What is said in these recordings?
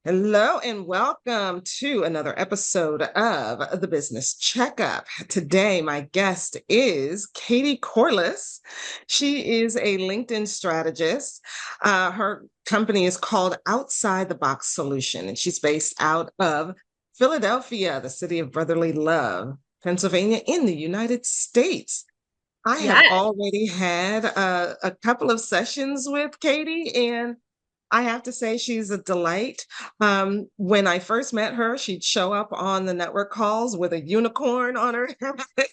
Hello and welcome to another episode of the Business Checkup. Today, my guest is Katie Corlis. She is a LinkedIn strategist. Her company is called Outside the Box Solution, and she's based out of Philadelphia, the city of brotherly love, Pennsylvania, in the United States. I have Yes. already had a couple of sessions with Katie, and I have to say she's a delight. When I first met her, she'd show up on the network calls with a unicorn on her head.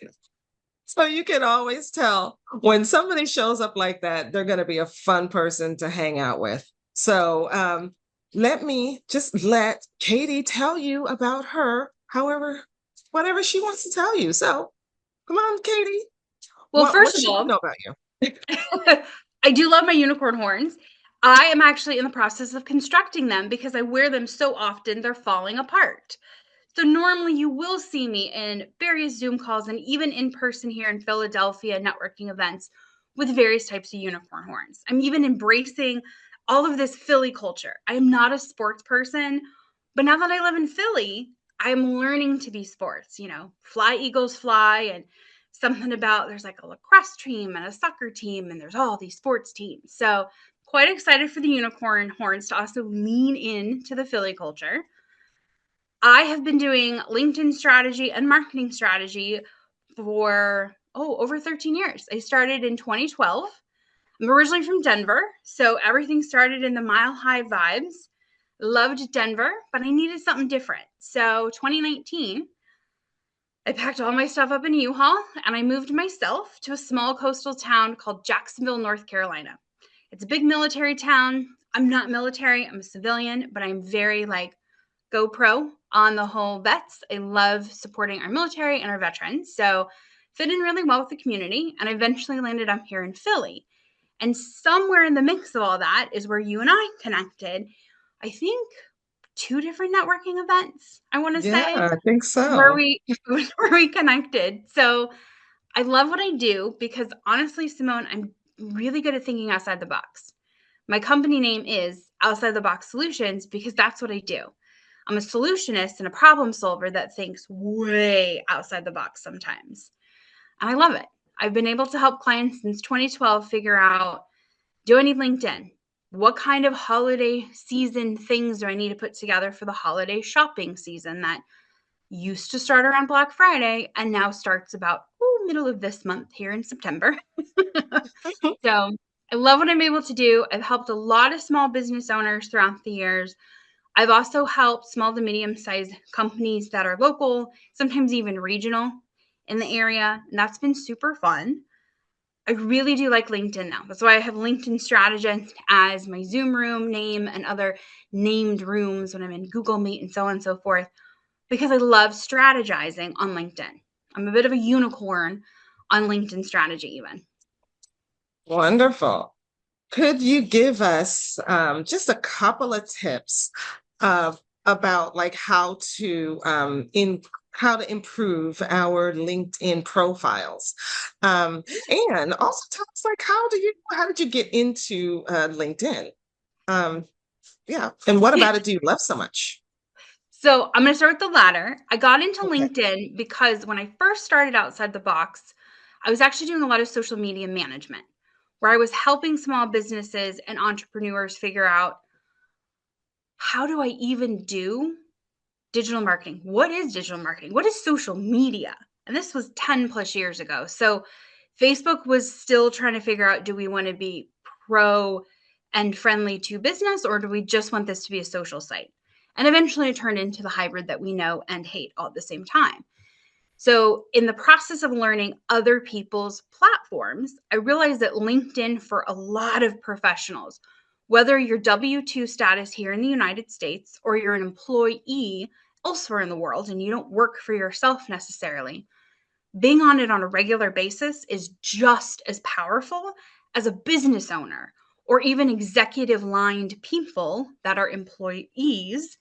So you can always tell when somebody shows up like that, they're going to be a fun person to hang out with. So let me just let Katie tell you about her, however, whatever she wants to tell you. So come on, Katie. Well, What first of should we all, know about you? I do love my unicorn horns. I am actually in the process of constructing them because I wear them so often they're falling apart. So normally you will see me in various Zoom calls and even in person here in Philadelphia networking events with various types of unicorn horns. I'm even embracing all of this Philly culture. I am not a sports person, but now that I live in Philly, I'm learning to be sports, fly Eagles fly and something about there's like a lacrosse team and a soccer team and there's all these sports teams. So quite excited for the unicorn horns to also lean into the Philly culture. I have been doing LinkedIn strategy and marketing strategy for over 13 years. I started in 2012. I'm originally from Denver, so everything started in the Mile High vibes. Loved Denver, but I needed something different. So 2019, I packed all my stuff up in a U-Haul and I moved myself to a small coastal town called Jacksonville, North Carolina. It's a big military town. I'm not military, I'm a civilian, but I'm very like GoPro on the whole vets. I love supporting our military and our veterans. So fit in really well with the community and I eventually landed up here in Philly. And somewhere in the mix of all that is where you and I connected. I think two different networking events, I want to Yeah, say, I think where so. we where we connected. So I love what I do because honestly, Simone, I'm really good at thinking outside the box. My company name is Outside the Box Solutions because that's what I do. I'm a solutionist and a problem solver that thinks way outside the box sometimes. And I love it. I've been able to help clients since 2012 figure out, do I need LinkedIn? What kind of holiday season things do I need to put together for the holiday shopping season that used to start around Black Friday and now starts about middle of this month here in September. So I love what I'm able to do. I've helped a lot of small business owners throughout the years. I've also helped small to medium sized companies that are local, sometimes even regional in the area. And that's been super fun. I really do like LinkedIn now. That's why I have LinkedIn Strategist as my Zoom room name and other named rooms when I'm in Google Meet and so on and so forth, because I love strategizing on LinkedIn. I'm a bit of a unicorn on LinkedIn strategy, even. Wonderful. Could you give us just a couple of tips of about like how to improve our LinkedIn profiles? And also tell us like how did you get into LinkedIn? Um, yeah, and what about it do you love so much? So I'm going to start with the latter. I got into Okay. LinkedIn because when I first started outside the box, I was actually doing a lot of social media management where I was helping small businesses and entrepreneurs figure out, how do I even do digital marketing? What is digital marketing? What is social media? And this was 10 plus years ago. So Facebook was still trying to figure out, do we want to be pro and friendly to business, or do we just want this to be a social site? And eventually it turned into the hybrid that we know and hate all at the same time. So, in the process of learning other people's platforms, I realized that LinkedIn, for a lot of professionals, whether you're W 2 status here in the United States or you're an employee elsewhere in the world and you don't work for yourself necessarily, being on it on a regular basis is just as powerful as a business owner or even executive lined people that are employees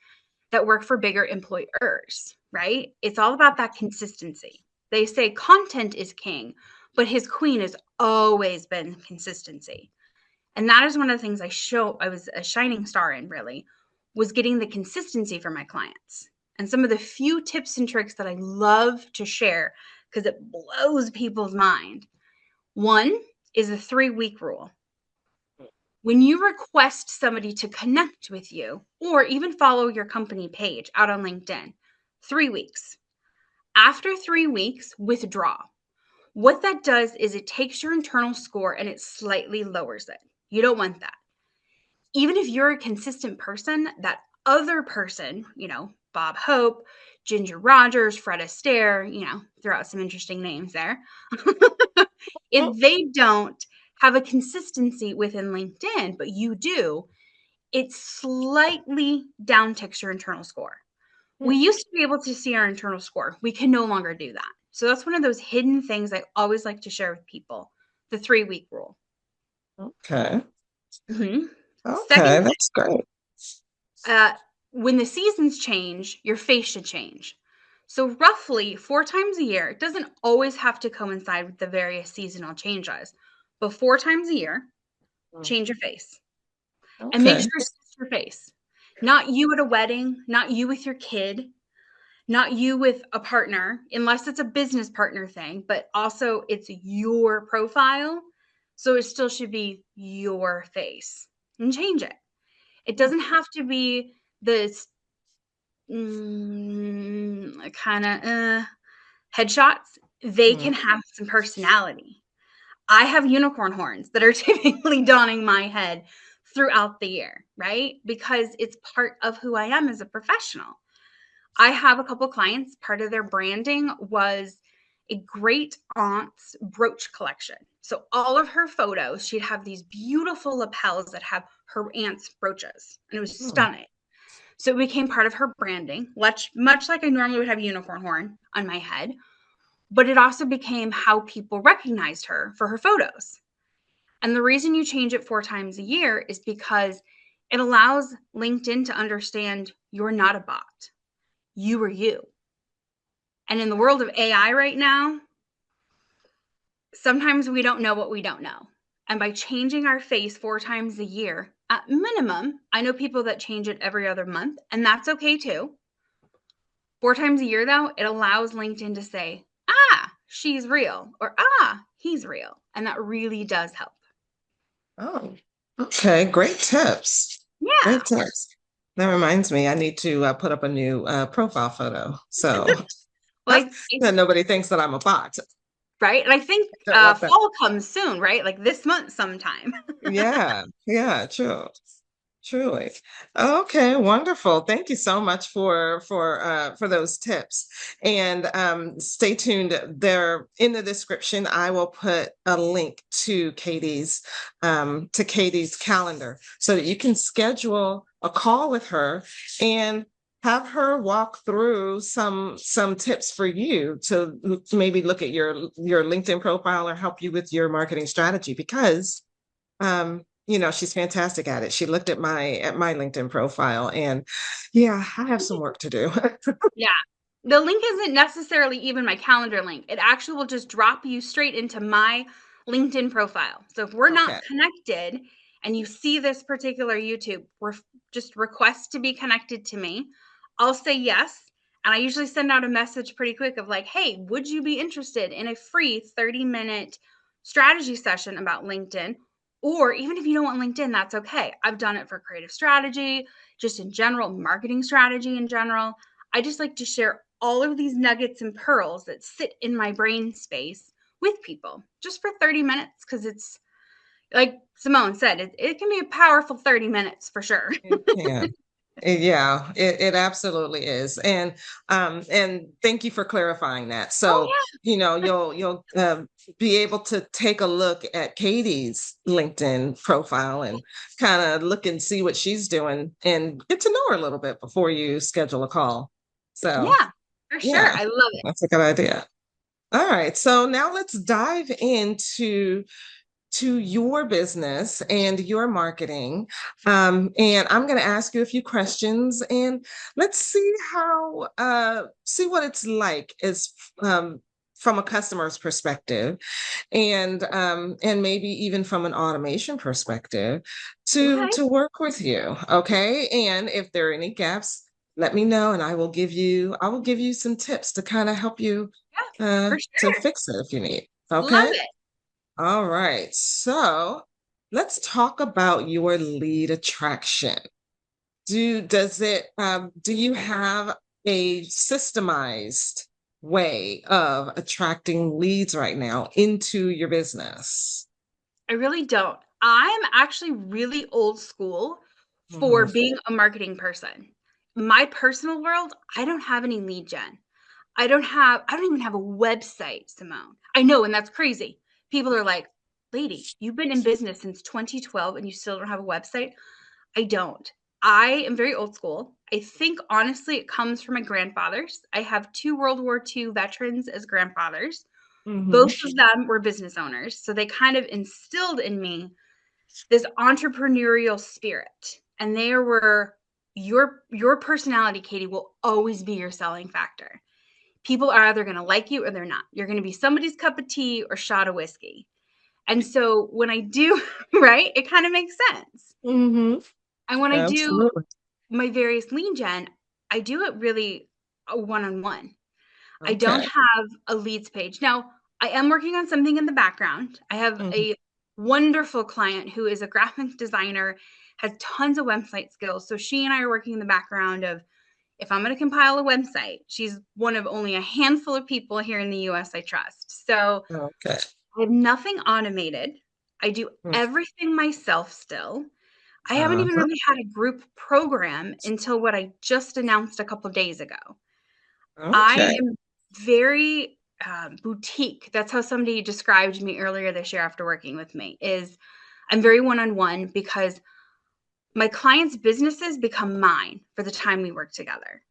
that work for bigger employers, right? It's all about that consistency. They say content is king, but his queen has always been consistency. And that is one of the things I was a shining star in, really, was getting the consistency for my clients. And some of the few tips and tricks that I love to share because it blows people's mind. One is the 3-week rule. When you request somebody to connect with you or even follow your company page out on LinkedIn, 3 weeks. After 3 weeks, withdraw. What that does is it takes your internal score and it slightly lowers it. You don't want that. Even if you're a consistent person, that other person, Bob Hope, Ginger Rogers, Fred Astaire, throw out some interesting names there. If they don't have a consistency within LinkedIn, but you do, it slightly downticks your internal score. We used to be able to see our internal score. We can no longer do that. So that's one of those hidden things I always like to share with people, the 3-week rule. Okay. Mm-hmm. Okay, that's great. When the seasons change, your face should change. So roughly 4 times a year, it doesn't always have to coincide with the various seasonal changes, but 4 times a year, change your face. And make Okay. sure it's just your face. Not you at a wedding, not you with your kid, not you with a partner, unless it's a business partner thing, but also it's your profile. So it still should be your face and change it. It doesn't have to be this kind of headshots. They can have some personality. I have unicorn horns that are typically donning my head throughout the year, right? Because it's part of who I am as a professional. I have a couple clients, part of their branding was a great aunt's brooch collection. So all of her photos, she'd have these beautiful lapels that have her aunt's brooches, and it was stunning. So it became part of her branding, much like I normally would have a unicorn horn on my head. But it also became how people recognized her for her photos. And the reason you change it 4 times a year is because it allows LinkedIn to understand you're not a bot. You are you. And in the world of AI right now, sometimes we don't know what we don't know. And by changing our face 4 times a year, at minimum, I know people that change it every other month, and that's okay too. 4 times a year, though, it allows LinkedIn to say, she's real, or he's real. And that really does help. Oh, okay. Great tips. Yeah. Great tips. That reminds me, I need to put up a new profile photo. So that nobody thinks that I'm a bot. Right. And I think fall comes soon, right? Like this month sometime. Yeah. Yeah. True. Truly. Okay, wonderful. Thank you so much for those tips. And stay tuned. There in the description, I will put a link to Katie's calendar so that you can schedule a call with her and have her walk through some tips for you to maybe look at your LinkedIn profile or help you with your marketing strategy because she's fantastic at it. She looked at my LinkedIn profile and yeah, I have some work to do. Yeah. The link isn't necessarily even my calendar link. It actually will just drop you straight into my LinkedIn profile. So if we're not connected and you see this particular YouTube, just request to be connected to me, I'll say yes. And I usually send out a message pretty quick of like, hey, would you be interested in a free 30-minute strategy session about LinkedIn? Or even if you don't want LinkedIn, that's okay. I've done it for creative strategy, just in general, marketing strategy in general. I just like to share all of these nuggets and pearls that sit in my brain space with people just for 30 minutes because it's like Simone said, it can be a powerful 30 minutes for sure. Yeah. Yeah, it absolutely is. And thank you for clarifying that. So, you'll be able to take a look at Katie's LinkedIn profile and kind of look and see what she's doing and get to know her a little bit before you schedule a call. So, yeah, for sure. I love it. That's a good idea. All right. So now let's dive into your business and your marketing. And I'm going to ask you a few questions and let's see see what it's like as from a customer's perspective, and maybe even from an automation perspective Okay. to work with you. Okay. And if there are any gaps, let me know and I will give you some tips to kind of help you Yeah, for to sure. fix it if you need. Love Okay. it. All right. So let's talk about your lead attraction. Do you have a systemized way of attracting leads right now into your business? I really don't. I'm actually really old school for Mhm. being a marketing person. My personal world, I don't have any lead gen. I don't even have a website, Simone. I know, and that's crazy. People are like, "Lady, you've been in business since 2012 and you still don't have a website?" I don't. I am very old school. I think honestly it comes from my grandfathers. I have two World War II veterans as grandfathers. Mhm. Both of them were business owners, so they kind of instilled in me this entrepreneurial spirit. And they were your personality, Katie, will always be your selling factor. People are either going to like you or they're not. You're going to be somebody's cup of tea or shot of whiskey. And so when I do, right, it kind of makes sense. Mhm. And when I do Absolutely. my various lead gen, I do it really a one-on-one. I don't Okay. have a leads page. Now, I am working on something in the background. I have Mhm. a wonderful client who is a graphic designer, has tons of website skills. So she and I are working in the background of if I'm going to compile a website, she's one of only a handful of people here in the US I trust. So Okay. I have nothing automated. I do Mm. everything myself still. I haven't even Uh-huh. really had a group program until what I just announced a couple days ago. I Okay. am very boutique. That's how somebody described me earlier this year after working with me. Is I'm very one-on-one because my clients' businesses become mine for the time we work together.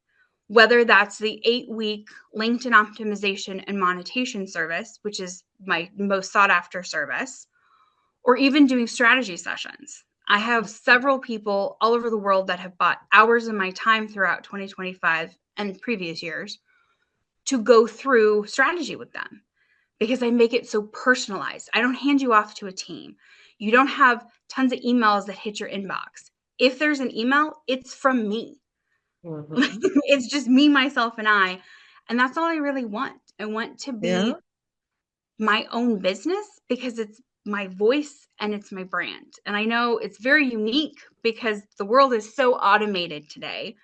Whether that's the 8-week LinkedIn optimization and monetization service, which is my most sought after service, or even doing strategy sessions. I have several people all over the world that have bought hours of my time throughout 2025 and previous years to go through strategy with them because I make it so personalized. I don't hand you off to a team. You don't have tons of emails that hit your inbox. If there's an email, it's from me. Mhm. It's just me, myself, and I. And that's all I really want. I want to Yeah. be my own business because it's my voice and it's my brand. And I know it's very unique because the world is so automated today.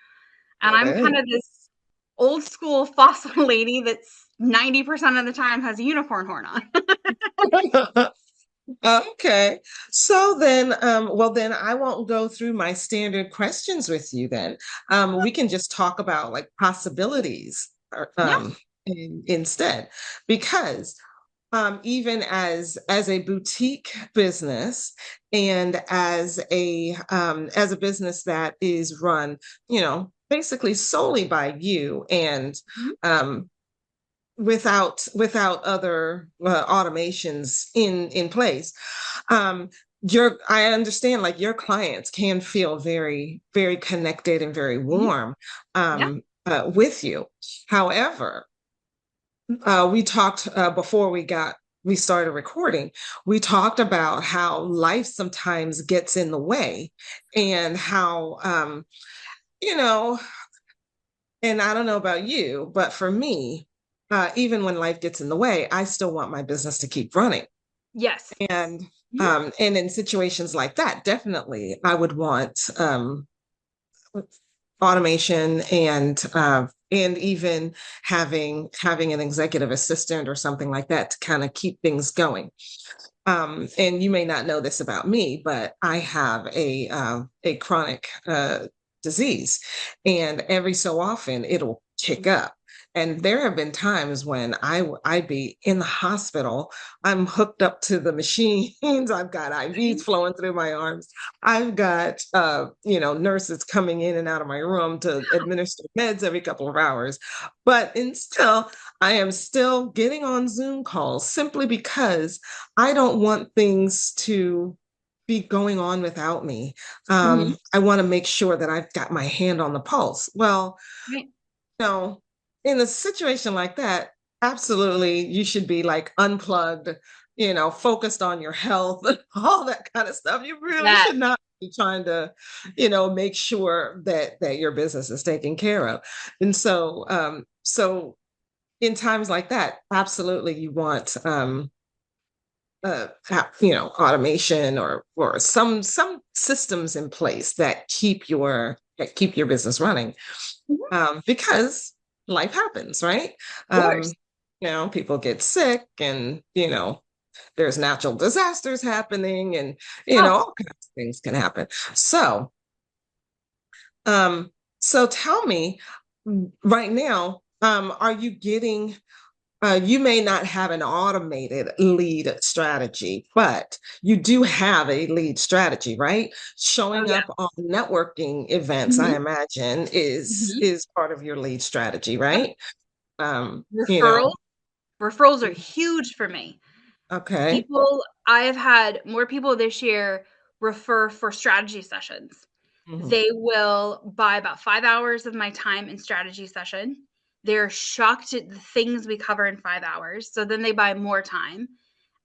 And It I'm kind is. of this old school fossil lady that's 90% of the time has a unicorn horn on. Okay. So then, well, then I won't go through my standard questions with you then. We can just talk about like possibilities Yeah. instead, because even as a boutique business and as a business that is run, basically solely by you and Mhm. um, without other automations in place, your I understand like your clients can feel very very connected and very Mhm. warm Yeah. with you. However, we talked before we started recording. We talked about how life sometimes gets in the way, and how you know and I don't know about you, but for me, even when life gets in the way, I still want my business to keep running. Yes. And Mhm. and in situations like that, definitely I would want automation and even having an executive assistant or something like that to kind of keep things going. And you may not know this about me, but I have a chronic disease, and every so often it'll kick up. And there have been times when I'd be in the hospital. I'm hooked up to the machines. I've got IVs flowing through my arms. I've got nurses coming in and out of my room to administer meds every couple of hours. But in still, I am still getting on Zoom calls simply because I don't want things to be going on without me. Mhm. I want to make sure that I've got my hand on the pulse. Well, Right. you know, in a situation like that, Absolutely. You should be like unplugged, focused on your health, all that kind of stuff. You really Yeah. should not be trying to, make sure that your business is taken care of. And so in times like that, absolutely you want automation or some systems in place that keep your business running, Mhm. because life happens, right? Of course. um People get sick, and there's natural disasters happening, and Oh, all kinds of things can happen. So um so tell me, right now, are you getting you may not have an automated lead strategy, but you do have a lead strategy, right? oh Showing yeah. up on networking events, I Mhm. imagine, is Mhm. is part of your lead strategy, Yep. right? Um, you Referrals. know, Referrals are huge for me. okay. People I have had more people this year refer for strategy sessions. Mhm. They will buy about 5 hours of my time in strategy session. They're shocked at the things we cover in 5 hours, so then they buy more time,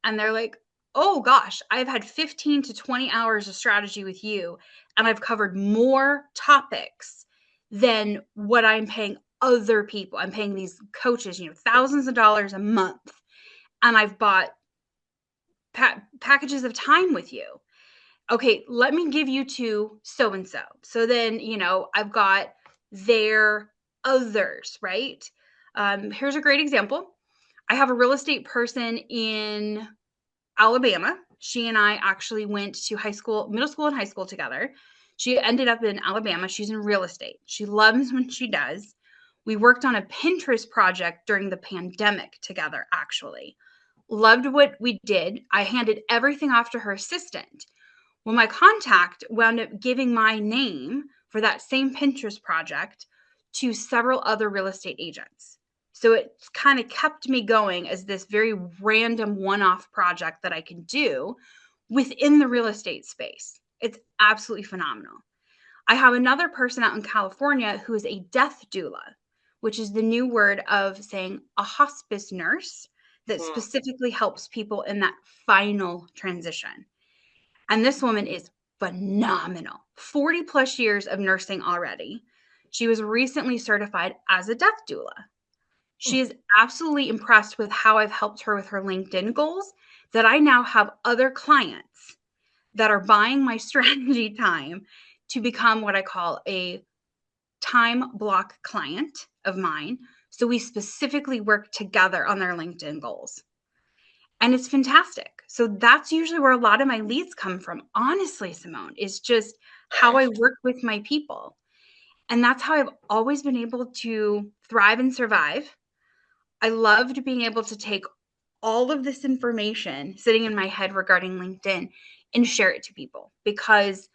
and they're like, "Oh gosh, I've had 15 to 20 hours of strategy with you, and I've covered more topics than what I'm paying other people. I'm paying these coaches, thousands of dollars a month, and I've bought packages of time with you. Okay, let me give you to so and so." So then, I've got their others, right? Here's a great example. I have a real estate person in Alabama. She and I actually went to high school, middle school, and high school together. She ended up in Alabama. She's in real estate. She loves what she does. We worked on a Pinterest project during the pandemic together, actually. Loved what we did. I handed everything off to her assistant. Well, my contact wound up giving my name for that same Pinterest project to several other real estate agents. So it kind of kept me going as this very random one off project that I can do within the real estate space. It's absolutely phenomenal. I have another person out in California who is a death doula, which is the new word of saying a hospice nurse that Mm. specifically helps people in that final transition. And this woman is phenomenal. 40 plus years of nursing already. She was recently certified as a death doula. She is absolutely impressed with how I've helped her with her LinkedIn goals, that I now have other clients that are buying my strategy time to become what I call a time block client of mine. So we specifically work together on their LinkedIn goals. And it's fantastic. So that's usually where a lot of my leads come from. Honestly, Simone, is just how I work with my people. And that's how I've always been able to thrive and survive. I loved being able to take all of this information sitting in my head regarding LinkedIn and share it to people, because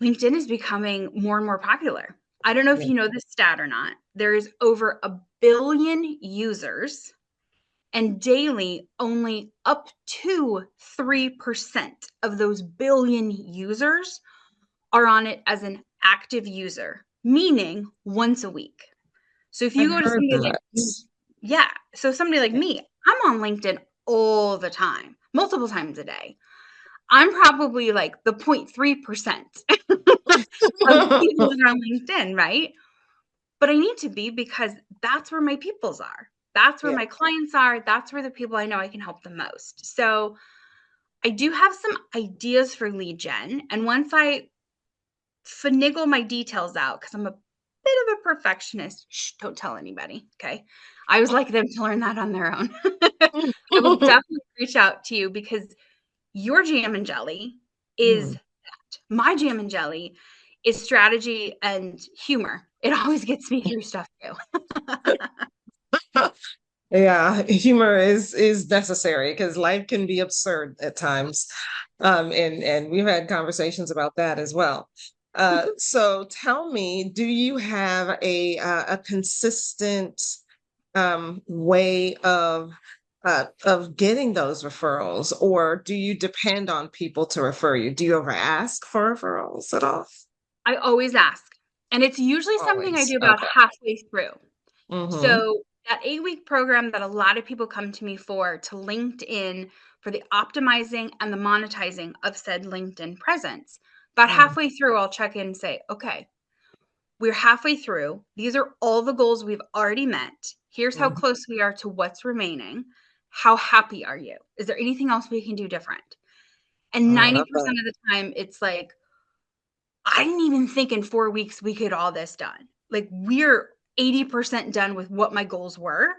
LinkedIn is becoming more and more popular. I don't know if Yeah. you know this stat or not. There is over a billion users, and daily, only up to 3% of those billion users are on it as an active user, meaning once a week. So if you I've go to heard somebody like that. me, yeah, so somebody like me, I'm on LinkedIn all the time, multiple times a day. I'm probably like the 0.3% of people that are on LinkedIn, right? But I need to be, because that's where my peoples are. That's where Yeah. my clients are. That's where the people I know I can help the most. So I do have some ideas for lead gen. And once I finagle my details out, because I'm a bit of a perfectionist, shh, don't tell anybody. Okay. I always like them to learn that on their own. I will definitely reach out to you, because your jam and jelly is Mm. that. My jam and jelly is strategy and humor. It always gets me through stuff too. Yeah, humor is necessary because life can be absurd at times. And we've had conversations about that as well. So tell me, do you have a consistent way of getting those referrals, or do you depend on people to refer you? Do you ever ask for referrals at all? I always ask. And it's usually something I Always. do about Okay. halfway through. Mm-hmm. So That 8-week program that a lot of people come to me for to LinkedIn for the optimizing and the monetizing of said LinkedIn presence. About Mm, halfway through, I'll check in and say, okay, we're halfway through. These are all the goals we've already met. Here's how mhm. close we are to what's remaining. How happy are you? Is there anything else we can do different? Oh, And I love that. 90% of the time, it's like, I didn't even think in 4 weeks we could get all this done. Like, we're 80% done with what my goals were.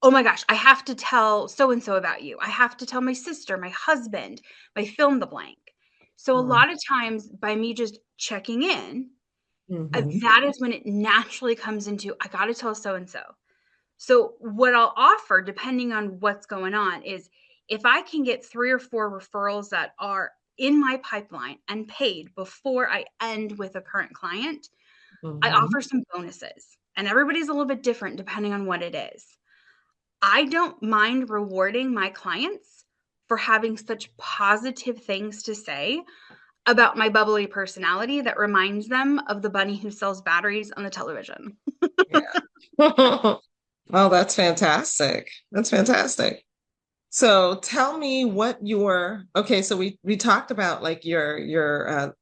Oh my gosh, I have to tell so and so about you. I have to tell my sister, my husband, my fill in the blank. So, a Mm, lot of times, by me just checking in, mhm, that is when it naturally comes into, I got to tell so and so. So, what I'll offer, depending on what's going on, is if I can get 3 or 4 referrals that are in my pipeline and paid before I end with a current client, I mhm. offer some bonuses. And everybody's a little bit different depending on what it is. I don't mind rewarding my clients for having such positive things to say about my bubbly personality that reminds them of the bunny who sells batteries on the television. Yeah. Oh, that's fantastic. That's fantastic. So tell me what your okay, so we talked about like your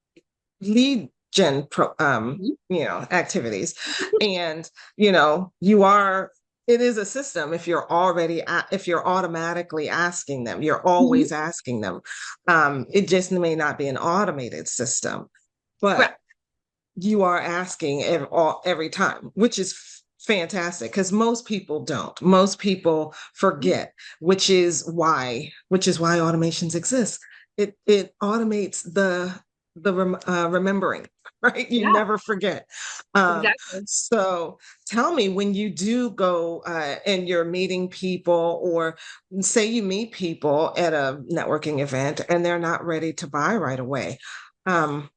lead gen Mhm. activities. And you are it is a system if you're if you're automatically asking them, you're Mhm. always asking them. It just may not be an automated system, but Correct. you are asking every time, which is fantastic because most people don't. Most people forget, which is why automations exist. It automates the remembering, right? You Yeah, never forget. exactly. So tell me when you do go and you're meeting people, or say you meet people at a networking event and they're not ready to buy right away. Um,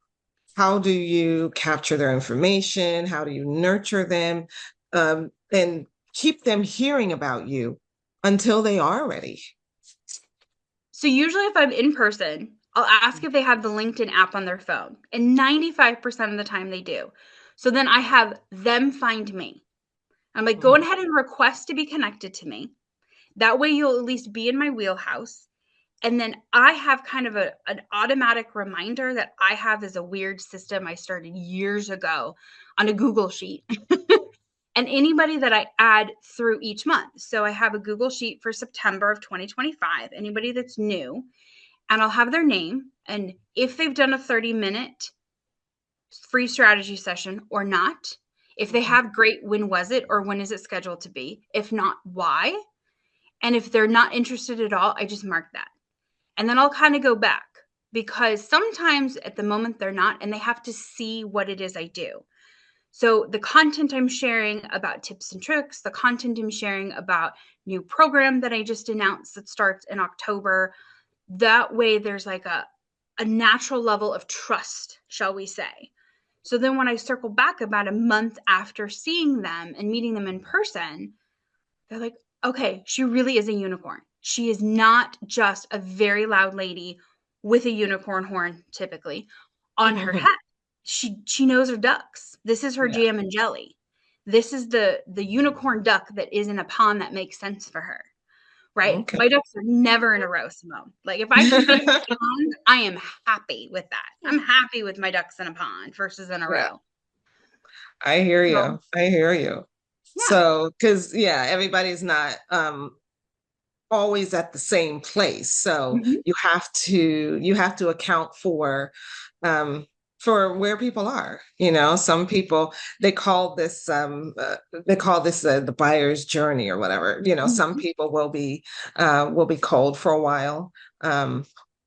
how do you capture their information? How do you nurture them, and keep them hearing about you until they are ready? So usually if I'm in person, I'll ask if they have the LinkedIn app on their phone, and 95% of the time they do. So then I have them find me. I'm like, go Mhm. ahead and request to be connected to me. That way you'll at least be in my wheelhouse. And then I have kind of an automatic reminder that I have as a weird system I started years ago on a Google sheet. And anybody that I add through each month. So I have a Google sheet for September of 2025. Anybody that's new, and I'll have their name and if they've done a 30-minute free strategy session or not. If they have, great, when was it or when is it scheduled to be? If not, why? And if they're not interested at all, I just mark that. And then I'll kind of go back because sometimes at the moment they're not and they have to see what it is I do. So the content I'm sharing about tips and tricks, the content I'm sharing about new program that I just announced that starts in October, that way there's like a natural level of trust, shall we say. So then when I circle back about a month after seeing them and meeting them in person, they're like, okay, she really is a unicorn. She is not just a very loud lady with a unicorn horn, typically, on her head. She knows her ducks. This is her Yeah. jam and jelly. This is the unicorn duck that is in a pond that makes sense for her. Right? Okay. My ducks are never in a row, Simone. Like if I can be in a pond, I am happy with that. I'm happy with my ducks in a pond versus in a Yeah, row. I hear So you. I hear you. yeah. So, because yeah, everybody's not always at the same place. So Mhm. you have to account for where people are. Some people they call this the buyer's journey or whatever. Some Mhm. people will be cold for a while.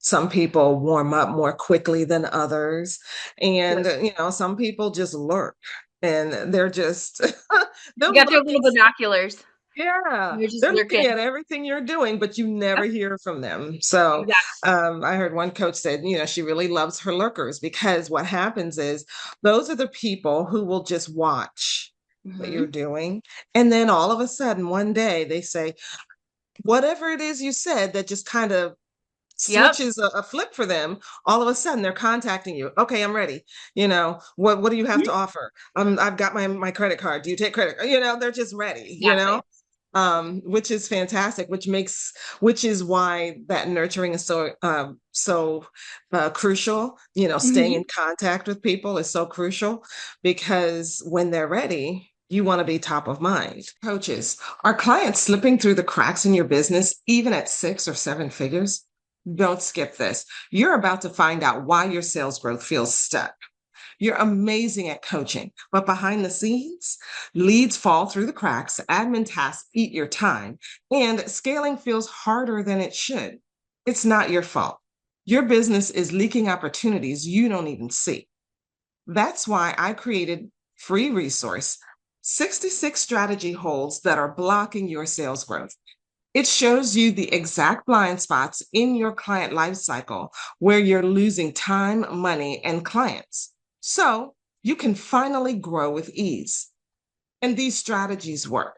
Some people warm up more quickly than others. And Yep. some people just lurk, and they're just You they'll got their look little and binoculars. yeah, They're just they're looking at lurking. everything you're doing, but you never Yep. hear from them. So, Exactly. I heard one coach said, she really loves her lurkers because what happens is those are the people who will just watch what you're Mhm. doing. And then all of a sudden, one day they say, whatever it is you said that just kind of Yep. switches a flip for them. All of a sudden they're contacting you. Okay, I'm ready. What do you have Mhm. to offer? I've got my credit card. Do you take credit? They're just ready, Exactly. which is fantastic, which is why that nurturing is so crucial. Staying in Mhm. contact with people is so crucial because when they're ready, you want to be top of mind. Coaches, are clients slipping through the cracks in your business, even at 6 or 7 figures? Don't skip this. You're about to find out why your sales growth feels stuck. You're amazing at coaching, but behind the scenes, leads fall through the cracks, admin tasks eat your time, and scaling feels harder than it should. It's not your fault. Your business is leaking opportunities you don't even see. That's why I created free resource 66 strategy holes that are blocking your sales growth. It shows you the exact blind spots in your client lifecycle where you're losing time, money, and clients. So you can finally grow with ease. And these strategies work.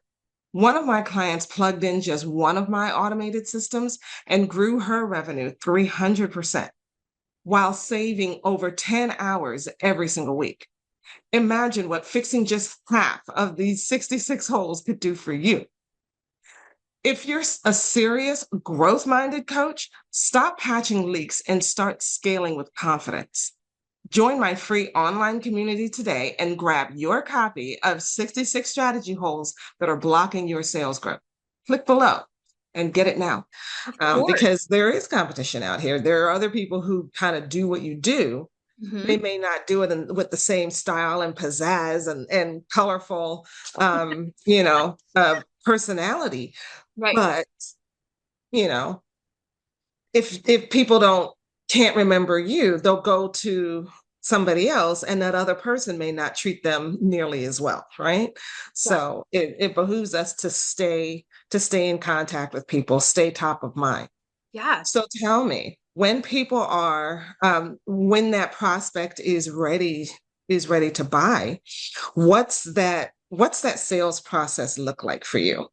One of my clients plugged in just one of my automated systems and grew her revenue 300% while saving over 10 hours every single week. Imagine what fixing just half of these 66 holes could do for you. If you're a serious growth minded coach, stop patching leaks and start scaling with confidence. Join my free online community today and grab your copy of 66 strategy holes that are blocking your sales growth. Click below and get it now Of course. because there is competition out here. There are other people who kind of do what you do. They Mhm. may not do it with the same style and pizzazz and colorful, personality, Right. but you know, if people don't can't remember you, they'll go to somebody else, and that other person may not treat them nearly as well, right? Yeah. So it behooves us to stay in contact with people, stay top of mind. Yes. So tell me, when that prospect is ready to buy, what's that sales process look like for you?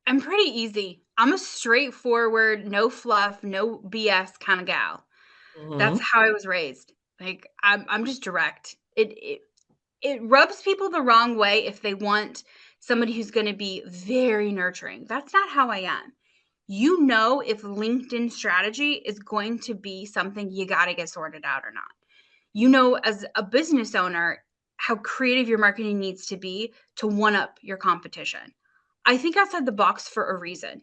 I'm pretty easy. I'm a straightforward, no fluff, no BS kind of gal. That's Mhm. how I was raised. Like I'm just direct. It rubs people the wrong way if they want somebody who's going to be very nurturing. That's not how I am. You know if LinkedIn strategy is going to be something you got to get sorted out or not. You know as a business owner how creative your marketing needs to be to one up your competition. I think outside the box for a reason.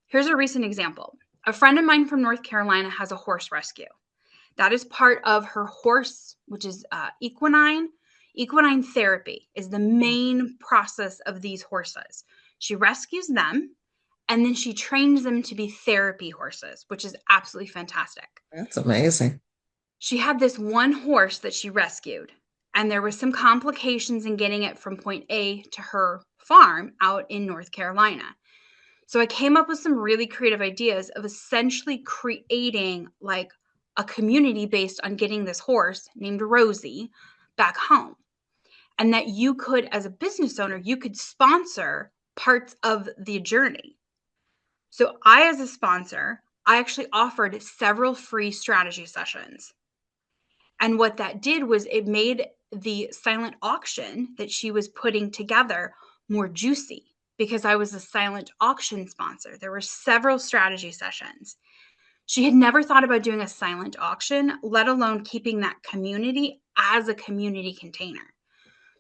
Here's a recent example. A friend of mine from North Carolina has a horse rescue. That is part of her horse, which is equine. Equine therapy is the main process of these horses. She rescues them and then she trains them to be therapy horses, which is absolutely fantastic. That's amazing. She had this one horse that she rescued, and there was some complications in getting it from point A to her farm out in North Carolina. So I came up with some really creative ideas of essentially creating like a community based on getting this horse named Rosie back home. And that you could, as a business owner, you could sponsor parts of the journey. So I, as a sponsor, I actually offered several free strategy sessions. And what that did was it made the silent auction that she was putting together more juicy because I was a silent auction sponsor. There were several strategy sessions. She had never thought about doing a silent auction, let alone keeping that community as a community container.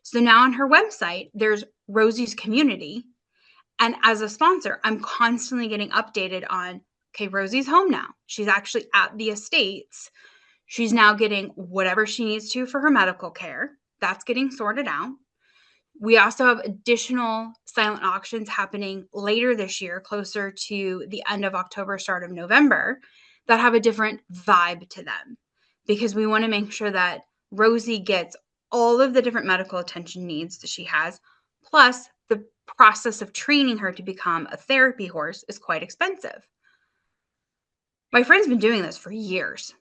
So now on her website, there's Rosie's community. And as a sponsor, I'm constantly getting updated on, okay, Rosie's home now. She's actually at the estates. She's now getting whatever she needs to for her medical care. That's getting sorted out. We also have additional silent auctions happening later this year, closer to the end of October, start of November, that have a different vibe to them because we want to make sure that Rosie gets all of the different medical attention needs that she has. Plus, the process of training her to become a therapy horse is quite expensive. My friend's been doing this for years.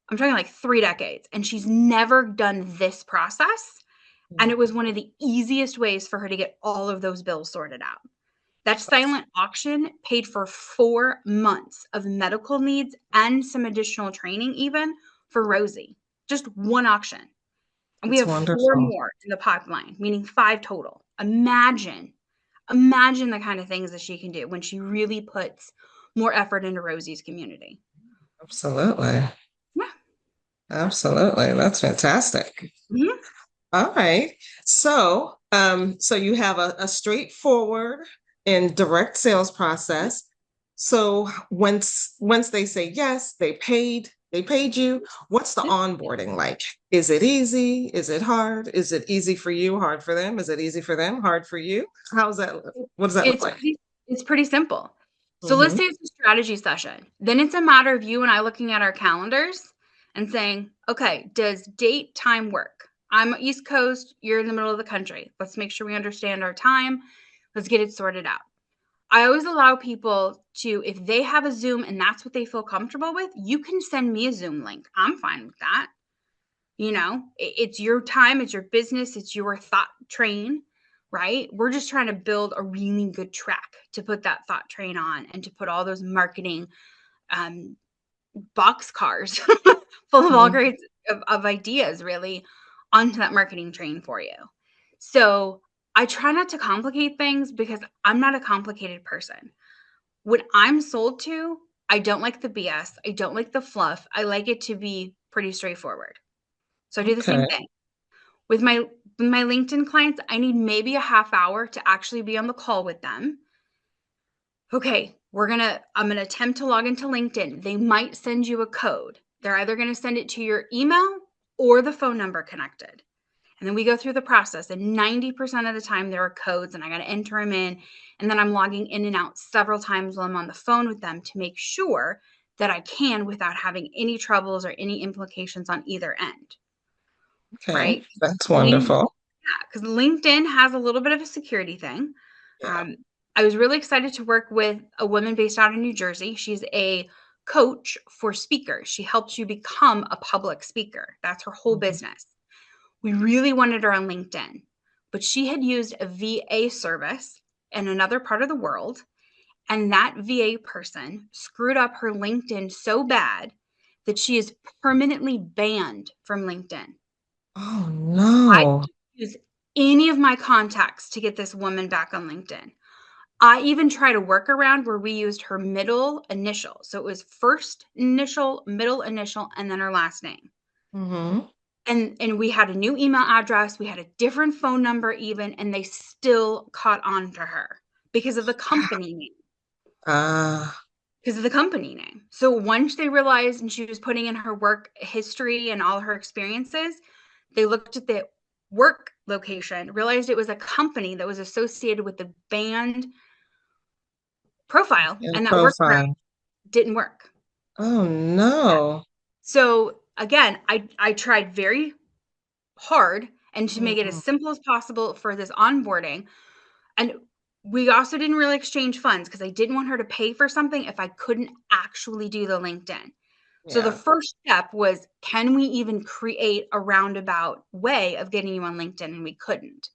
I'm talking like 3 decades, and she's never done this process. And it was one of the easiest ways for her to get all of those bills sorted out. That silent auction paid for 4 months of medical needs and some additional training, even for Rosie. Just one auction. And we It's have four wonderful. more in the pipeline, meaning 5 total. Imagine. Imagine the kind of things that she can do when she really puts more effort into Rosie's community. Absolutely. Yeah. Absolutely. That's fantastic. Mhm. All right. So you have a straightforward and direct sales process. So once they say yes, they paid you. What's the onboarding like? Is it easy? Is it hard? Is it easy for you, hard for them? Is it easy for them, hard for you? How's that? What does that look It's like? pretty it's pretty simple. So let's Mm-hmm. say it's a strategy session. Then it's a matter of you and I looking at our calendars and saying, "Okay, does date time work? I'm East Coast, you're in the middle of the country. Let's make sure we understand our time. Let's get it sorted out." I always allow people to, if they have a Zoom and that's what they feel comfortable with, you can send me a Zoom link. I'm fine with that. It's your time, it's your business, it's your thought train, right? We're just trying to build a really good track to put that thought train on and to put all those marketing um, box cars full of all Mm-hmm. grades of ideas really onto that marketing train for you. So I try not to complicate things because I'm not a complicated person. When I'm sold to, I don't like the BS. I don't like the fluff. I like it to be pretty straightforward. So I do the Okay. same thing. With my LinkedIn clients, I need maybe a half hour to actually be on the call with them. Okay, I'm gonna attempt to log into LinkedIn. They might send you a code. They're either gonna send it to your email or the phone number connected. And then we go through the process. And 90% of the time, there are codes, and I got to enter them in. And then I'm logging in and out several times while I'm on the phone with them to make sure that I can without having any troubles or any implications on either end, Okay. right? That's Link, wonderful. yeah, because LinkedIn has a little bit of a security thing. Yeah. Um, I was really excited to work with a woman based out of New Jersey. She's a coach for speakers. She helps you become a public speaker. That's her whole Mhm. business. We really wanted her on LinkedIn, but she had used a VA service in another part of the world. And that VA person screwed up her LinkedIn so bad that she is permanently banned from LinkedIn. Oh I no. didn't use any of my contacts to get this woman back on LinkedIn. I even tried a workaround where we used her middle initial. So it was first initial, middle initial, and then her last name. Mm-hmm. And we had a new email address, we had a different phone number even, and they still caught on to her because of the company name. Ah, Because of the company name. So once they realized and she was putting in her work history and all her experiences, they looked at the work location, realized it was a company that was associated with the band profile, in and that workaround profile. didn't work. Oh no. So again, I tried very hard and to make it as Mhm. simple as possible for this onboarding. And we also didn't really exchange funds because I didn't want her to pay for something if I couldn't actually do the LinkedIn. So the Yeah. first step was, can we even create a roundabout way of getting you on LinkedIn? And we couldn't.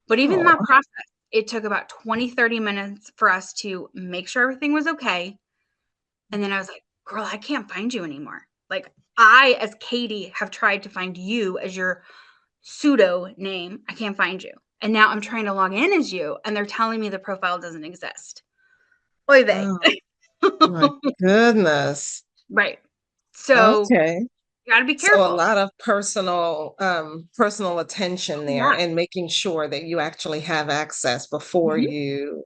But even Oh, that process, it took about 20, 30 minutes for us to make sure everything was okay. And then I was like, girl, I can't find you anymore. Like, I, as Katie, have tried to find you as your pseudo name. I can't find you. And now I'm trying to log in as you, and they're telling me the profile doesn't exist. Oy vey. oh my goodness. Right. So Okay. you got to be So a careful. lot of personal attention there Yeah. and making sure that you actually have access before Mhm. Yep. you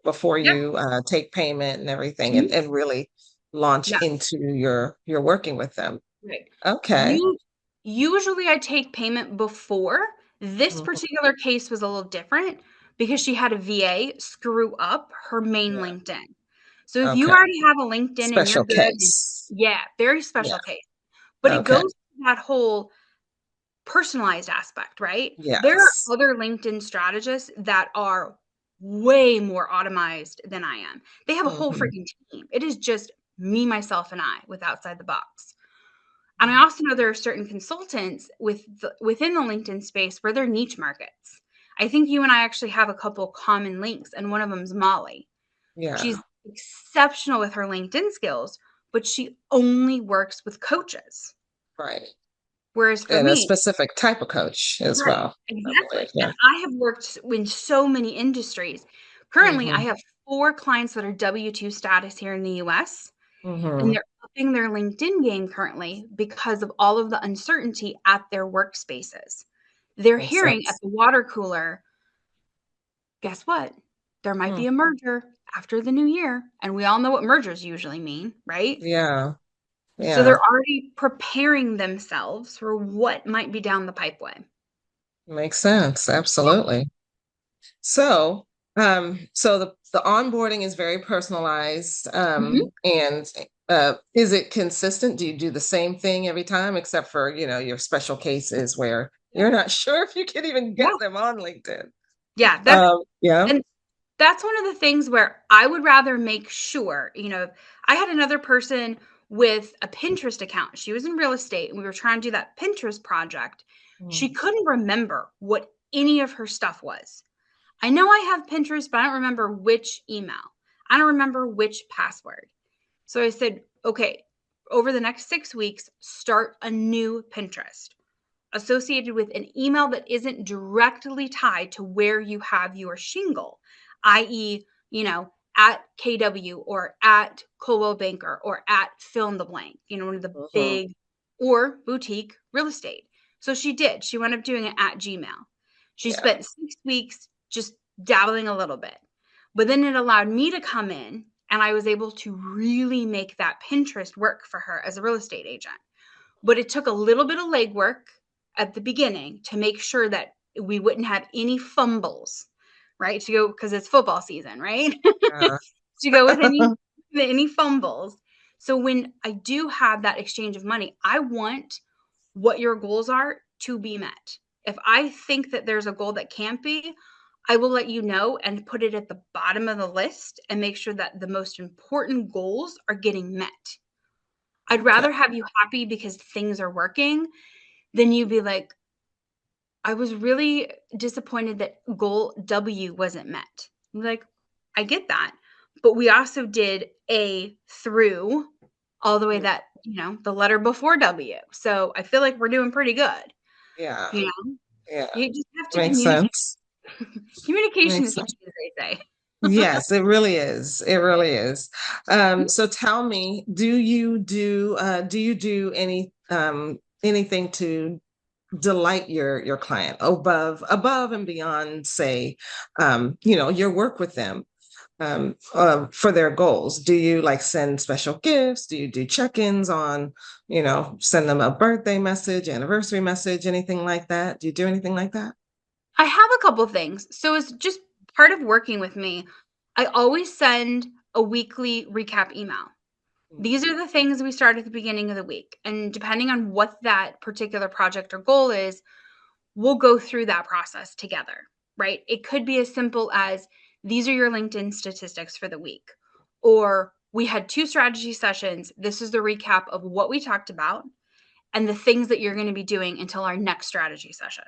take payment and everything Mhm. and really launch Yeah. into your working with them. Right. Okay. You usually I take payment before. This Mhm. particular case was a little different because she had a VA screw up her main Yeah. LinkedIn. So if you Okay. already have a LinkedIn and you're Special good, case. yeah, very Yeah. special case. But it Okay. goes to that whole personalized aspect, right? There are Yes. other LinkedIn strategists that are way more automized than I am. They have a whole Hmm. freaking team. It is just me, myself, and I with outside the box. And I also know there are certain consultants within the LinkedIn space where they're niche markets. I think you and I actually have a couple common links, and one of them is Molly. Yeah. She's exceptional with her LinkedIn skills, but she only works with coaches. Right. Whereas for And a me, specific type of coach as right, well, I believe. exactly. And Yeah. I have worked in so many industries. Currently, I Mm-hmm. have 4 clients that are W-2 status here in the US, and Mm-hmm. they're upping their LinkedIn game currently because of all of the uncertainty at their workspaces. They're Makes hearing at sense. the water cooler, guess what? There might Mm. be a merger after the new year, and we all know what mergers usually mean, right? Yeah. So Yeah. they're already preparing themselves for what might be down the pipeway. Makes sense. Absolutely. So the onboarding is very personalized. Mhm. And is it consistent? Do you do the same thing every time, except for, your special cases where Yeah. you're not sure if you can even Yeah. get them on LinkedIn? Yeah, that's Yeah. and that's one of the things where I would rather make sure, I had another person with a Pinterest account. She was in real estate and we were trying to do that Pinterest project. She Mm. couldn't remember what any of her stuff was. I know I have Pinterest, but I don't remember which email. I don't remember which password. So I said, okay, over the next 6 weeks, start a new Pinterest associated with an email that isn't directly tied to where you have your shingle, i.e., at KW or at Coldwell Banker or at fill in the blank, one of the Mhm. big or boutique real estate. So she did. She wound up doing it at Gmail. She Yeah. spent 6 weeks just dabbling a little bit. But then it allowed me to come in and I was able to really make that Pinterest work for her as a real estate agent. But it took a little bit of legwork at the beginning to make sure that we wouldn't have any fumbles, right? To go because it's football season, right? Yeah. To go with any fumbles. So when I do have that exchange of money, I want what your goals are to be met. If I think that there's a goal that can't be, I will let you know and put it at the bottom of the list and make sure that the most important goals are getting met. I'd Okay. rather have you happy because things are working than you be like, I was really disappointed that goal W wasn't met. I'm like, I get that. But we also did A through all the way Mm. that, the letter before W. So I feel like we're doing pretty good. Yeah. You know, Yeah. you just have to Makes communicate. sense. Communication Makes is key, sense. as they say. Yes, it really is. It really is. So tell me, do you do anything to delight your client above and beyond, say, your work with them for their goals? Do you like send special gifts? Do you do check-ins on, send them a birthday message, anniversary message, anything like that? Do you do anything like that? I have a couple things. So it's just part of working with me. I always send a weekly recap email. These are the things we start at the beginning of the week. And depending on what that particular project or goal is, we'll go through that process together, right? It could be as simple as these are your LinkedIn statistics for the week, or we had 2 strategy sessions. This is the recap of what we talked about and the things that you're going to be doing until our next strategy session,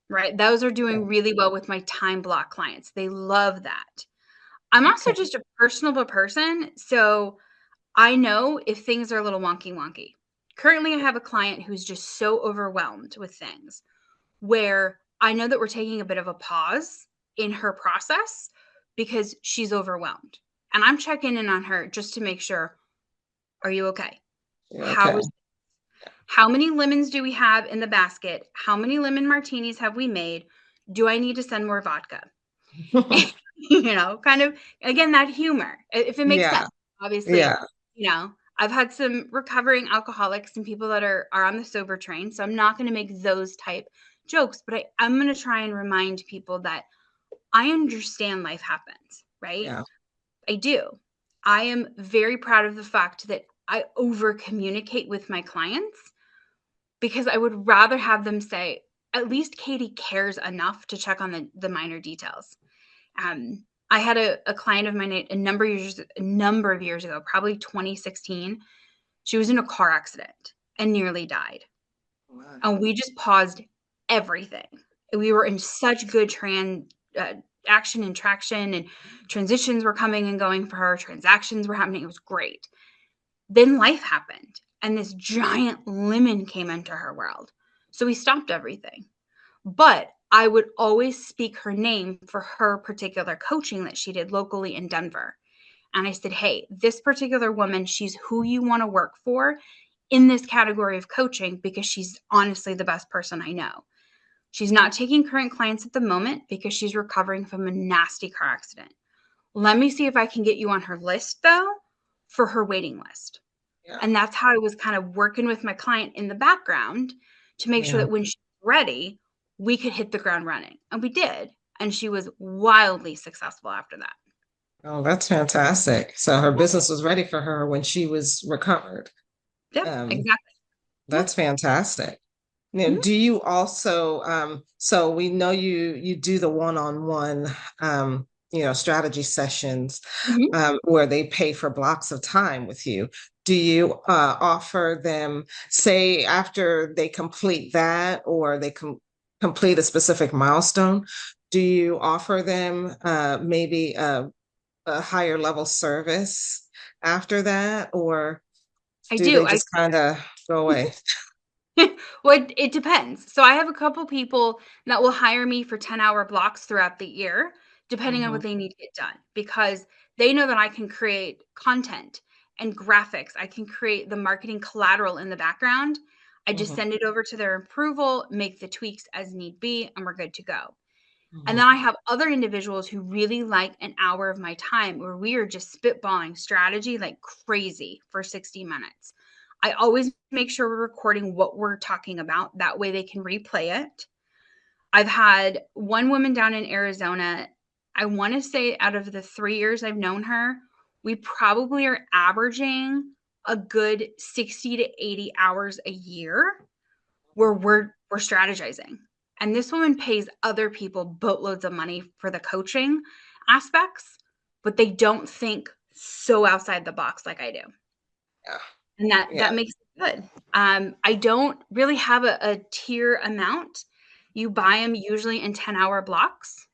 right? Those are doing really well with my time block clients. They love that. I'm also Okay. just a personable person. So I know if things are a little wonky. Currently, I have a client who's just so overwhelmed with things where I know that we're taking a bit of a pause in her process because she's overwhelmed. And I'm checking in on her just to make sure, are you okay? Okay. How many lemons do we have in the basket? How many lemon martinis have we made? Do I need to send more vodka? Kind of again that humor, if it makes Yeah. sense. Obviously, Yeah. I've had some recovering alcoholics and people that are on the sober train, so I'm not going to make those type jokes, but I'm going to try and remind people that I understand life happens, right? Yeah. I do. I am very proud of the fact that I over communicate with my clients because I would rather have them say, at least Katie cares enough to check on the minor details. I had a client of mine a number of years ago, probably 2016. She was in a car accident and nearly died. Wow. And we just paused everything. We were in such good action and traction, and transitions were coming and going for her. Transactions were happening. It was great. Then life happened, and this giant lemon came into her world. So we stopped everything. But I would always speak her name for her particular coaching that she did locally in Denver. And I said, hey, this particular woman, she's who you want to work for in this category of coaching because she's honestly the best person I know. She's not taking current clients at the moment because she's recovering from a nasty car accident. Let me see if I can get you on her list, though, for her waiting list. Yeah. And that's how I was kind of working with my client in the background to make sure Yeah. that when she's ready, we could hit the ground running. And we did. And she was wildly successful after that. Oh, that's fantastic. So her business was ready for her when she was recovered. Yep, Um, exactly. Yep. that's fantastic. Now, Mhm, do you also, so we know you do the one-on-one, strategy sessions, mhm. where they pay for blocks of time with you. Do you offer them, say, after they complete that or they complete a specific milestone, do you offer them maybe a higher level service after that, or I do do. they I just kind of go away? well, it depends. So I have a couple people that will hire me for 10-hour blocks throughout the year, depending on Mhm, what they need to get done, because they know that I can create content and graphics. I can create the marketing collateral in the background. I just mhm, send it over to their approval, make the tweaks as need be, and we're good to go. And then mhm. I have other individuals who really like an hour of my time where we are just spitballing strategy like crazy for 60 minutes. I always make sure we're recording what we're talking about. That way they can replay it. I've had one woman down in Arizona. I want to say out of the 3 years I've known her, we probably are averaging a good 60 to 80 hours a year where we're strategizing. And this woman pays other people boatloads of money for the coaching aspects, but they don't think so outside the box like I do. Yeah, And that yeah. makes it good. I don't really have a tier amount. You buy them usually in 10-hour blocks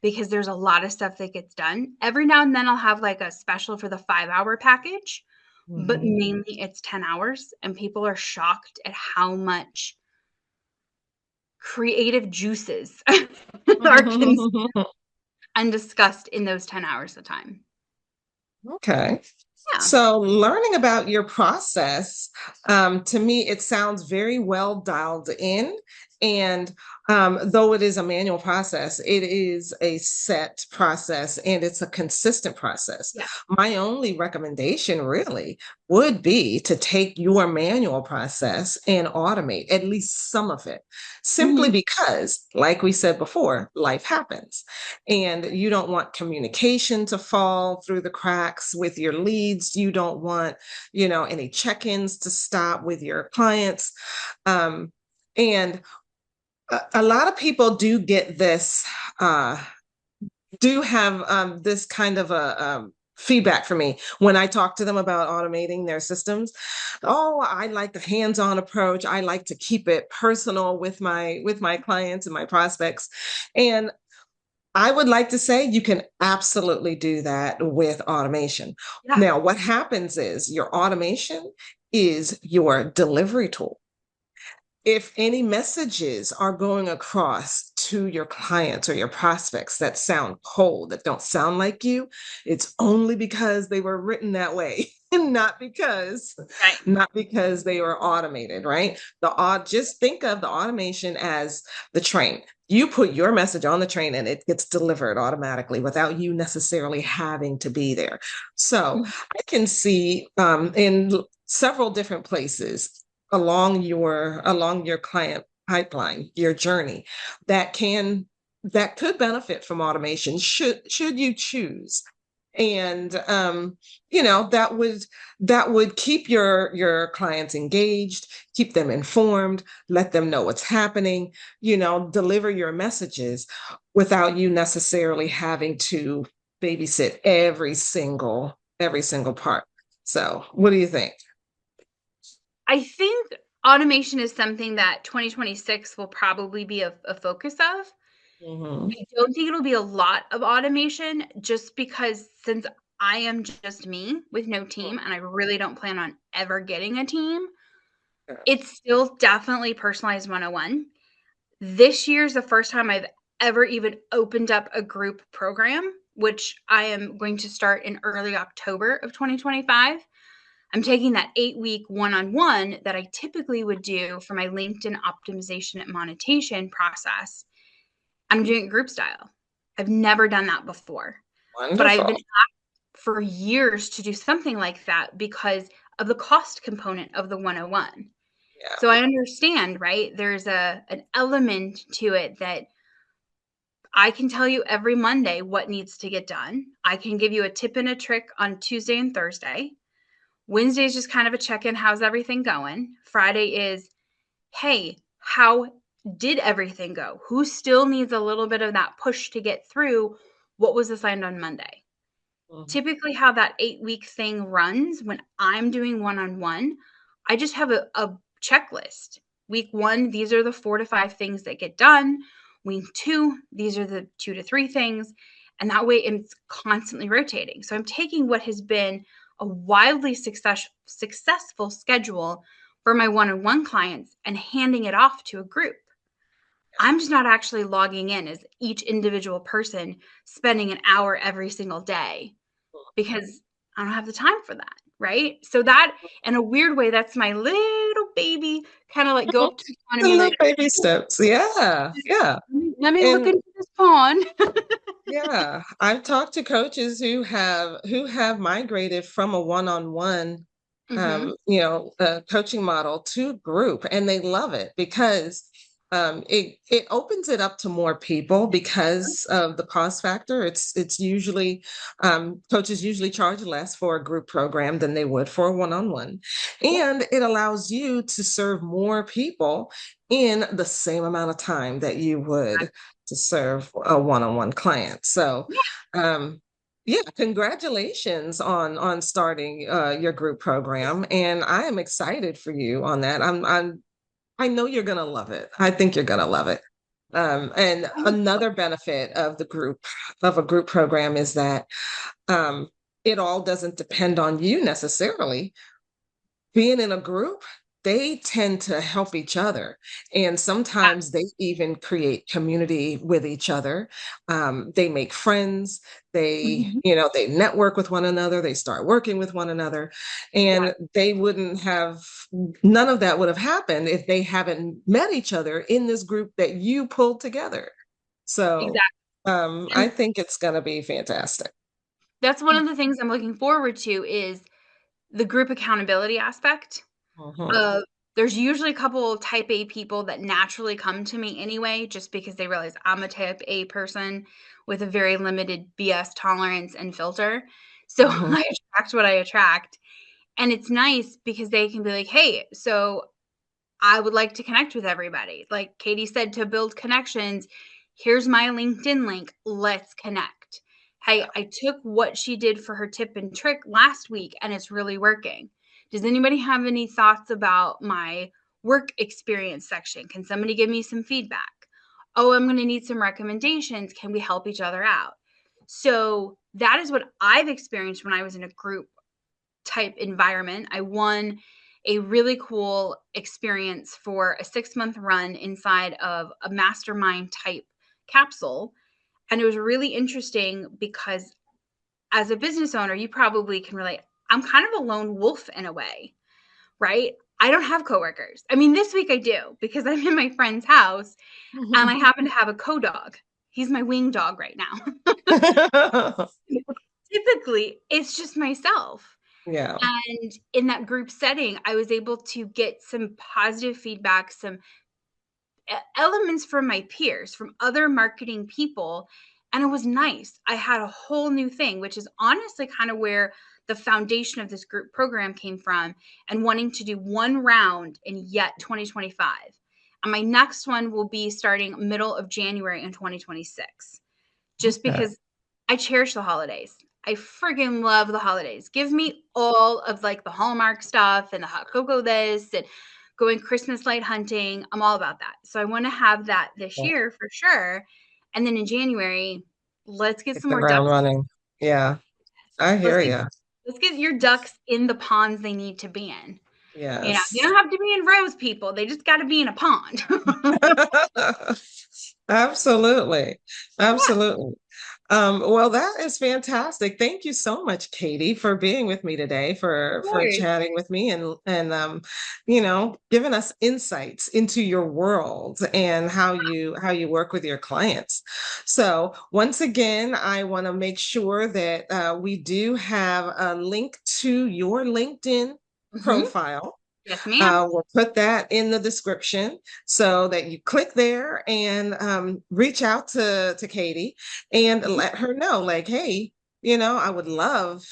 because there's a lot of stuff that gets done. Every now and then I'll have like a special for the 5-hour package, but Mhm. mainly it's 10 hours. And people are shocked at how much creative juices are consumed and discussed in those 10 hours of time. Okay. Yeah. So, learning about your process, to me, it sounds very well dialed in. And though it is a manual process, it is a set process and it's a consistent process. Yeah. My only recommendation really would be to take your manual process and automate at least some of it, simply Mhm. because, like we said before, life happens. And you don't want communication to fall through the cracks with your leads. You don't want, any check-ins to stop with your clients. And a lot of people do get this, do have this kind of a feedback for me when I talk to them about automating their systems. Oh, I like the hands-on approach. I like to keep it personal with my clients and my prospects. And I would like to say you can absolutely do that with automation. Yeah. Now, what happens is your automation is your delivery tool. If any messages are going across to your clients or your prospects that sound cold, that don't sound like you, it's only because they were written that way. And Right. not because they were automated, right? Just think of the automation as the train. You put your message on the train and it gets delivered automatically without you necessarily having to be there. So Mhm. I can see in several different places along your client pipeline, your journey, that can that could benefit from automation should you choose. And that would keep your clients engaged, keep them informed, let them know what's happening, deliver your messages without you necessarily having to babysit every single part. So what do you think? I think automation is something that 2026 will probably be a focus of. Mhm. I don't think it'll be a lot of automation just because since I am just me with no team and I really don't plan on ever getting a team, Yeah. it's still definitely personalized 101. This year's the first time I've ever even opened up a group program, which I am going to start in early October of 2025. I'm taking that 8-week one-on-one that I typically would do for my LinkedIn optimization and monetization process. I'm doing it group style. I've never done that before, but I've been Wonderful. for years to do something like that because of the cost component of the 101. Yeah. So I understand, right? There's an element to it that I can tell you every Monday what needs to get done. I can give you a tip and a trick on Tuesday and Thursday. Wednesday is just kind of a check in. How's everything going? Friday is, hey, how did everything go? Who still needs a little bit of that push to get through? What was assigned on Monday? Mhm. Typically, how that 8-week thing runs when I'm doing one on one, I just have a checklist. Week one, these are the 4 to 5 things that get done. Week two, these are the 2 to 3 things. And that way it's constantly rotating. So I'm taking what has been a wildly successful schedule for my one on one clients and handing it off to a group. I'm just not actually logging in as each individual person spending an hour every single day because I don't have the time for that. Right. So that in a weird way, that's my little baby kind of like go up to the pond The and be little like, baby steps. Yeah. Yeah. let me look And into this pond. yeah, I've talked to coaches who have migrated from a one-on-one Hmm. coaching model to group, and they love it because it opens it up to more people because of the cost factor. It's usually coaches usually charge less for a group program than they would for a one-on-one, Yep. and it allows you to serve more people in the same amount of time that you would to serve a one-on-one client. So, Yeah. um, yeah, congratulations on starting your group program, and I am excited for you on that. I know you're gonna love it. I think you're gonna love it. And another benefit of a group program is that um, it all doesn't depend on you necessarily being in a group, they tend to help each other. And sometimes they even create community with each other. They make friends. Mhm. They network with one another. They start working with one another. Exactly. And they wouldn't have, none of that would have happened if they haven't met each other in this group that you pulled together. So Exactly. I And think it's going to be fantastic. that's one of the things I'm looking forward to is the group accountability aspect. Mhm. Uh, there's usually a couple of type A people that naturally come to me anyway, just because they realize I'm a type A person with a very limited BS tolerance and filter. So Mhm. I attract what I attract. And it's nice because they can be like, hey, so I would like to connect with everybody. Like Katie said, to build connections, here's my LinkedIn link. Let's connect. Hey, I took what she did for her tip and trick last week and it's really working. Does anybody have any thoughts about my work experience section? Can somebody give me some feedback? Oh, I'm going to need some recommendations. Can we help each other out? So that is what I've experienced when I was in a group type environment. I won a really cool experience for a 6-month run inside of a mastermind type capsule. And it was really interesting because as a business owner, you probably can relate. I'm kind of a lone wolf in a way, right? I don't have coworkers. I mean, this week I do because I'm in my friend's house and I happen to have a co-dog. He's my wing dog right now. Typically, it's just myself. Yeah. And in that group setting, I was able to get some positive feedback, some elements from my peers, from other marketing people. And it was nice. I had a whole new thing, which is honestly kind of where the foundation of this group program came from and wanting to do one round in yet 2025. And my next one will be starting middle of January in 2026, just Okay. because I cherish the holidays. I friggin' love the holidays. Give me all of like the Hallmark stuff and the hot cocoa this and going Christmas light hunting. I'm all about that. So I want to have that this Yeah. year for sure. And then in January, let's get Hit some the more ground ducks. running. Yeah, I Let's hear get you. let's get your ducks in the ponds they need to be in. They Yes. don't have to be in rows, people. They just got to be in a pond. Absolutely. Yeah, Absolutely. Well, that is fantastic. Thank you so much, Katie, for being with me today, of for course. chatting with me and giving us insights into your world and how you work with your clients. So once again, I want to make sure that we do have a link to your LinkedIn Hmm. profile. Yes, ma'am. We'll put that in the description so that you click there and reach out to Katie and Mhm. let her know, like, hey, I would love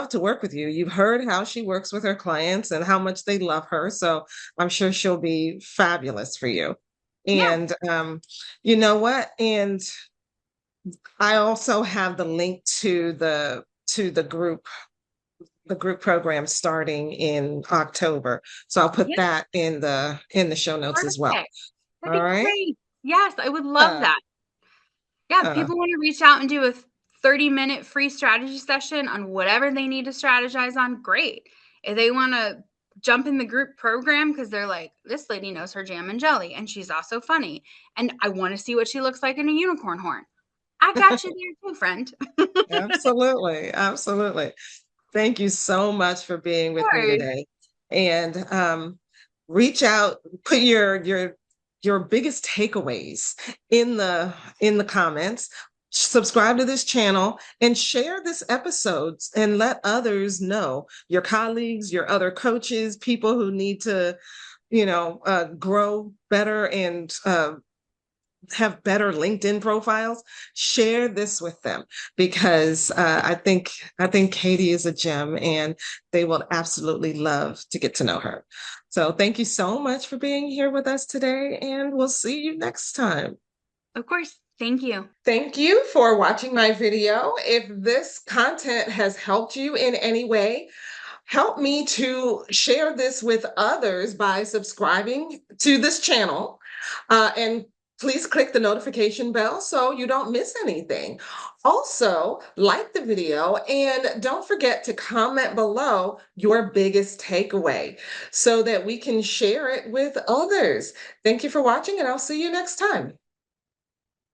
to work with you. You've heard how she works with her clients and how much they love her. So I'm sure she'll be fabulous for you. Yeah. And you know what? And I also have the link to the group program starting in October. So I'll put Yeah. that in the show notes as well. Perfect. That'd All be right. great. Yes, I would love Uh, that. Yeah, if uh, people want to reach out and do a 30-minute free strategy session on whatever they need to strategize on, great. If they want to jump in the group program because they're like, this lady knows her jam and jelly and she's also funny, and I want to see what she looks like in a unicorn horn, I got you there too, friend. Of Absolutely. Absolutely. Thank you so much for being with me course. today. And reach out, put your biggest takeaways in the comments. Subscribe to this channel and share this episode and let others know, your colleagues, your other coaches, people who need to, grow better and have better LinkedIn profiles. Share this with them because I think Katie is a gem and they will absolutely love to get to know her. So thank you so much for being here with us today, and we'll see you next time. Of course. Thank you. Thank you for watching my video. If this content has helped you in any way, help me to share this with others by subscribing to this channel. And please click the notification bell so you don't miss anything. Also, like the video and don't forget to comment below your biggest takeaway so that we can share it with others. Thank you for watching, and I'll see you next time.